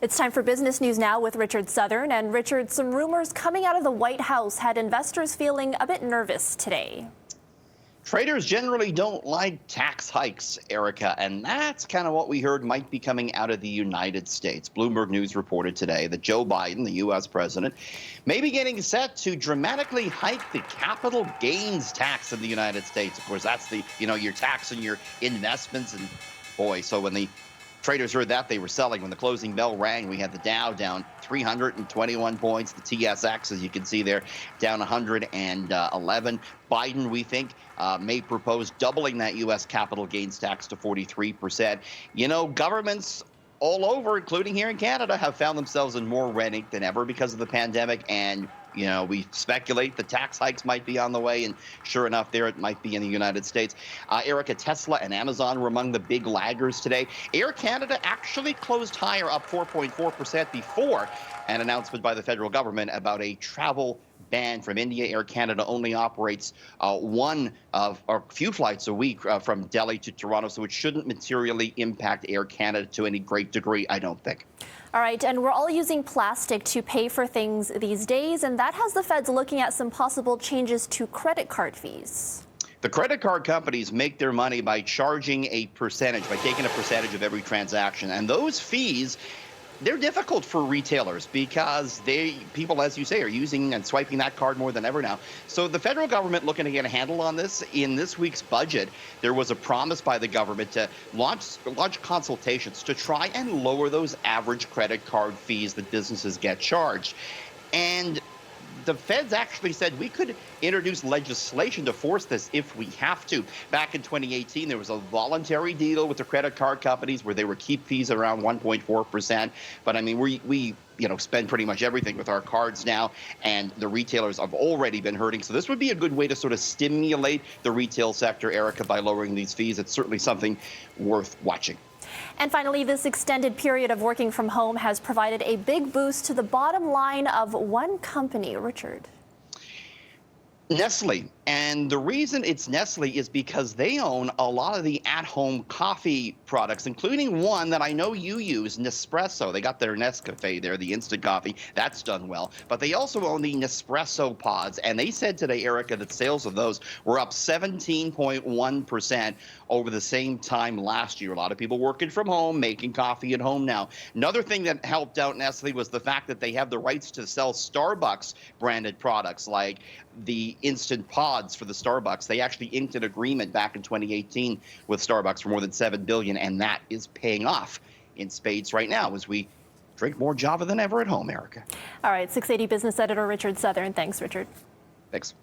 It's time for business news now with Richard Southern. And Richard, some rumors coming out of the White House had investors feeling a bit nervous today. Traders generally don't like tax hikes, Erica, and that's kind of what we heard might be coming out of the United States. Bloomberg News reported today that Joe Biden, the U.S. president, may be getting set to dramatically hike the capital gains tax in the United States. Of course, that's your tax on your investments. And boy, so when the traders heard that, they were selling. When the closing bell rang, we had the Dow down 321 points. The TSX, as you can see there, down 111. Biden, we think, may propose doubling that U.S. capital gains tax to 43%. Governments all over, including here in Canada, have found themselves in more red ink than ever because of the pandemic. And we speculate the tax hikes might be on the way, and sure enough, there it might be in the United States. Erica, Tesla and Amazon were among the big laggers today. Air Canada actually closed higher, up 4.4% before an announcement by the federal government about a travel ban from India. Air Canada only operates one of or a few flights a week from Delhi to Toronto, so it shouldn't materially impact Air Canada to any great degree, I don't think. All right, and we're all using plastic to pay for things these days, and that has the feds looking at some possible changes to credit card fees. The credit card companies make their money by charging a percentage, by taking a percentage of every transaction. And those fees, they're difficult for retailers because people, as you say, are using and swiping that card more than ever now. So the federal government looking to get a handle on this. In this week's budget, there was a promise by the government to launch consultations to try and lower those average credit card fees that businesses get charged. And the feds actually said we could introduce legislation to force this if we have to. Back in 2018, there was a voluntary deal with the credit card companies where they would keep fees around 1.4%. But I mean, we spend pretty much everything with our cards now, and the retailers have already been hurting. So this would be a good way to sort of stimulate the retail sector, Erica, by lowering these fees. It's certainly something worth watching. And finally, this extended period of working from home has provided a big boost to the bottom line of one company. Richard. Nestle. And the reason it's Nestle is because they own a lot of the at-home coffee products, including one that I know you use, Nespresso. They got their Nescafe there, the instant coffee. That's done well. But they also own the Nespresso pods. And they said today, Erica, that sales of those were up 17.1% over the same time last year. A lot of people working from home, making coffee at home now. Another thing that helped out Nestle was the fact that they have the rights to sell Starbucks branded products like the instant pods for the Starbucks. They actually inked an agreement back in 2018 with Starbucks for more than $7 billion, and that is paying off in spades right now as we drink more Java than ever at home, Erica. All right, 680 business editor Richard Southern. Thanks, Richard. Thanks.